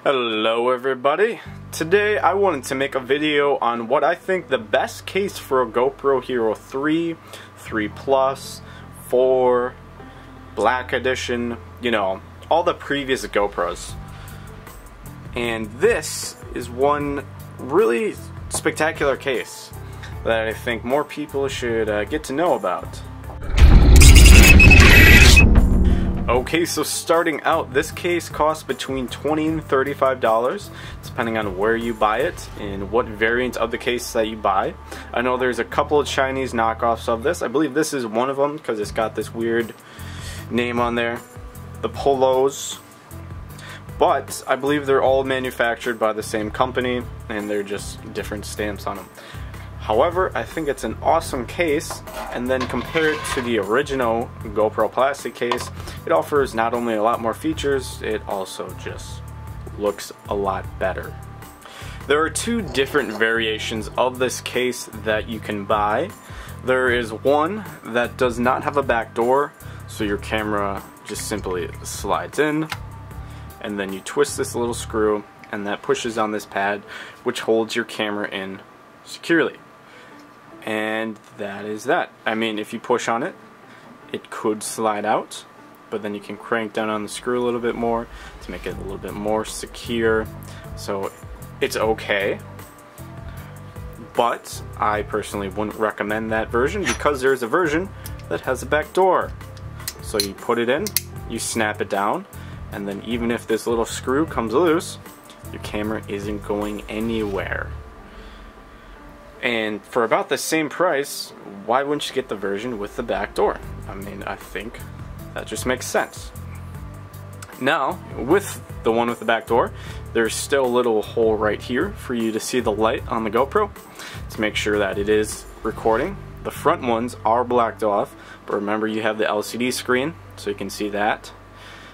Hello everybody. Today I wanted to make a video on what I think the best case for a GoPro Hero 3, 3 Plus, 4, Black Edition, you know, all the previous GoPros. And this is one really spectacular case that I think more people should get to know about. Okay, so starting out, this case costs between $20 and $35, depending on where you buy it and what variant of the case that you buy. I know there's a couple of Chinese knockoffs of this. I believe this is one of them because it's got this weird name on there, the Polos. But I believe they're all manufactured by the same company and they're just different stamps on them. However, I think it's an awesome case, and then compared to the original GoPro plastic case, it offers not only a lot more features, it also just looks a lot better. There are two different variations of this case that you can buy. There is one that does not have a back door, so your camera just simply slides in, and then you twist this little screw, and that pushes on this pad, which holds your camera in securely. And that is that. I mean, if you push on it, it could slide out, but then you can crank down on the screw a little bit more to make it a little bit more secure. So it's okay, but I personally wouldn't recommend that version because there's a version that has a back door. So you put it in, you snap it down, and then even if this little screw comes loose, your camera isn't going anywhere. And for about the same price, why wouldn't you get the version with the back door? I mean, I think that just makes sense. Now, with the one with the back door, there's still a little hole right here for you to see the light on the GoPro to make sure that it is recording. The front ones are blacked off, but remember you have the LCD screen, so you can see that.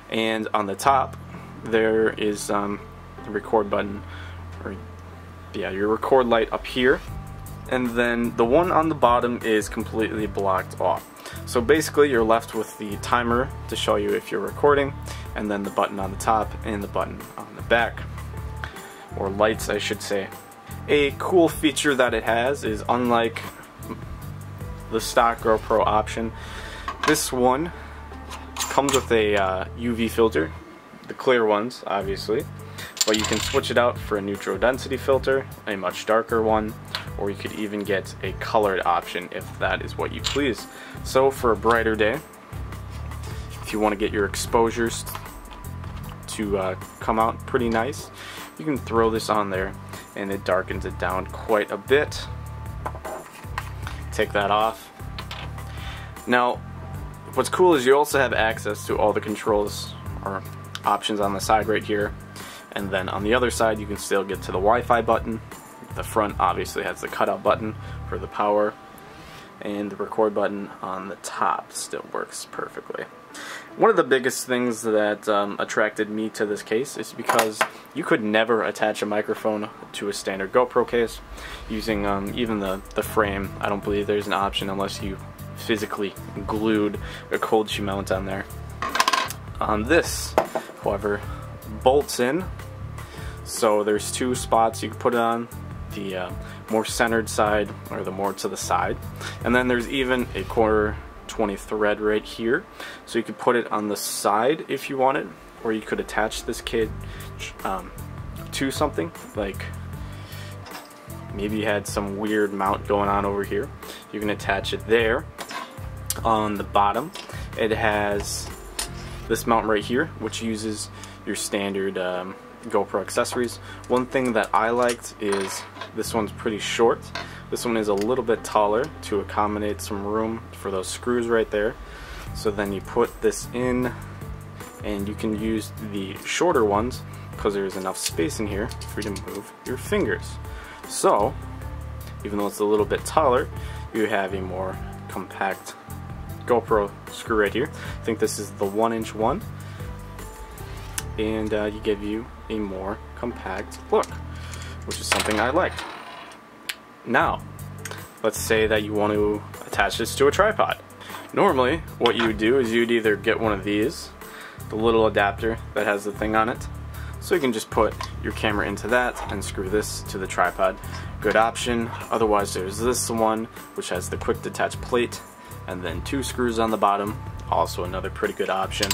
And on the top, there is the record button, or yeah, your record light up here. And then the one on the bottom is completely blocked off. So basically you're left with the timer to show you if you're recording, and then the button on the top and the button on the back, or lights I should say. A cool feature that it has is, unlike the stock GoPro option, this one comes with a UV filter, the clear ones obviously, but you can switch it out for a neutral density filter, a much darker one, or you could even get a colored option if that is what you please. So for a brighter day, if you want to get your exposures to come out pretty nice, you can throw this on there and it darkens it down quite a bit. Take that off. Now, what's cool is you also have access to all the controls or options on the side right here, and then on the other side you can still get to the Wi-Fi button. The front obviously has the cutout button for the power, and the record button on the top still works perfectly. One of the biggest things that attracted me to this case is because you could never attach a microphone to a standard GoPro case using even the frame. I don't believe there's an option unless you physically glued a cold shoe mount on there. This, however, bolts in, so there's two spots you can put it on, the more centered side or the more to the side, and then there's even a 1/4-20 thread right here, so you could put it on the side if you wanted, or you could attach this kit to something, like maybe you had some weird mount going on over here, you can attach it there. On the bottom it has this mount right here, which uses your standard GoPro accessories. One thing that I liked is this one's pretty short. This one is a little bit taller to accommodate some room for those screws right there. So then you put this in, and you can use the shorter ones because there's enough space in here for you to move your fingers. So even though it's a little bit taller, you have a more compact GoPro screw right here. I think this is the 1-inch one, and you give you a more compact look, which is something I liked. Now, let's say that you want to attach this to a tripod. Normally, what you would do is you'd either get one of these, the little adapter that has the thing on it, So you can just put your camera into that and screw this to the tripod. Good option. Otherwise there's this one which has the quick detach plate and then 2 screws on the bottom. Also another pretty good option.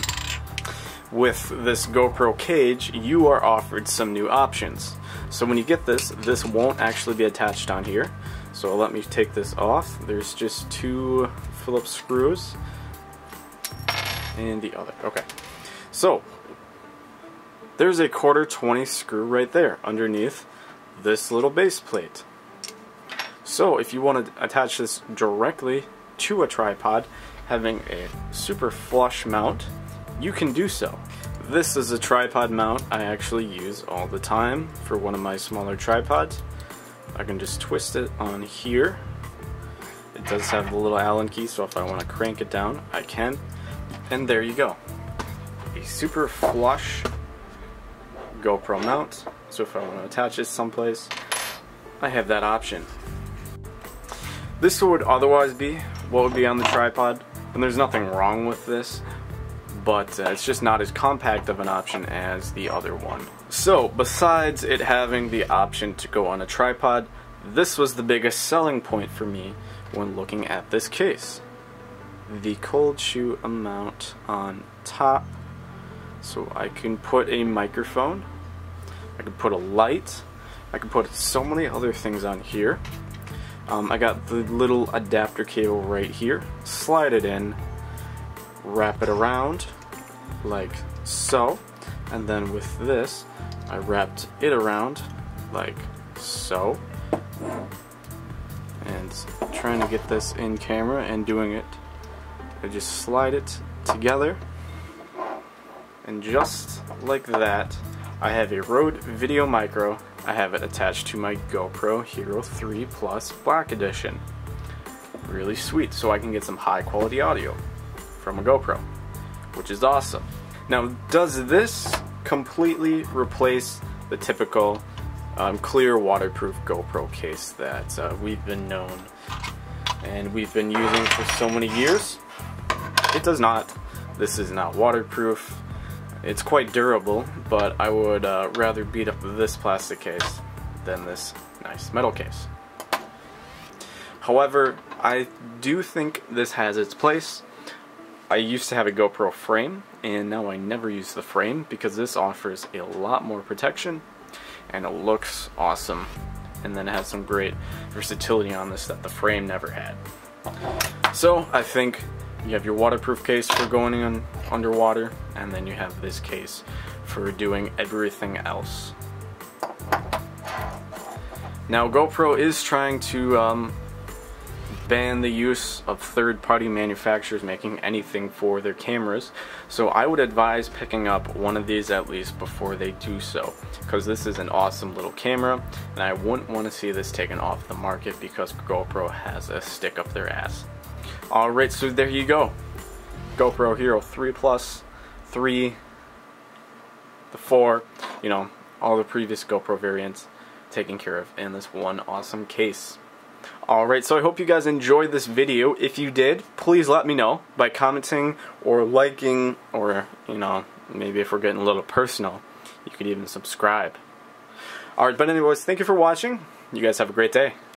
With this GoPro cage, you are offered some new options. So when you get this, this won't actually be attached on here. So let me take this off. There's just 2 Phillips screws and the other. Okay. So there's a 1/4 screw right there underneath this little base plate. So if you want to attach this directly to a tripod, having a super flush mount, you can do so. This is a tripod mount I actually use all the time for one of my smaller tripods. I can just twist it on here. It does have the little Allen key, so if I want to crank it down, I can. And there you go. A super flush GoPro mount. So if I want to attach it someplace, I have that option. This would otherwise be what would be on the tripod, and there's nothing wrong with this, but it's just not as compact of an option as the other one. So besides it having the option to go on a tripod, this was the biggest selling point for me when looking at this case. The cold shoe mount on top, so I can put a microphone, I can put a light, I can put so many other things on here. I got the little adapter cable right here, slide it in, wrap it around like so, and then with this I wrapped it around like so, and trying to get this in camera and doing it, I just slide it together, and just like that I have a Rode Video Micro. I have it attached to my GoPro Hero 3 Plus Black Edition. Really sweet, so I can get some high quality audio from a GoPro, which is awesome. Now, does this completely replace the typical clear waterproof GoPro case that we've been known and we've been using for so many years? It does not. This is not waterproof. It's quite durable, but I would rather beat up this plastic case than this nice metal case. However, I do think this has its place. I used to have a GoPro frame, and now I never use the frame because this offers a lot more protection and it looks awesome. And then it has some great versatility on this that the frame never had. So I think you have your waterproof case for going in underwater, and then you have this case for doing everything else. Now GoPro is trying to ban the use of third-party manufacturers making anything for their cameras, so I would advise picking up one of these at least before they do so, because this is an awesome little camera and I wouldn't want to see this taken off the market because GoPro has a stick up their ass. Alright, so there you go. GoPro Hero 3 Plus, 3, the 4, you know, all the previous GoPro variants taken care of in this one awesome case. Alright, so I hope you guys enjoyed this video. If you did, please let me know by commenting or liking, or, you know, maybe if we're getting a little personal, you could even subscribe. Alright, but anyways, thank you for watching. You guys have a great day.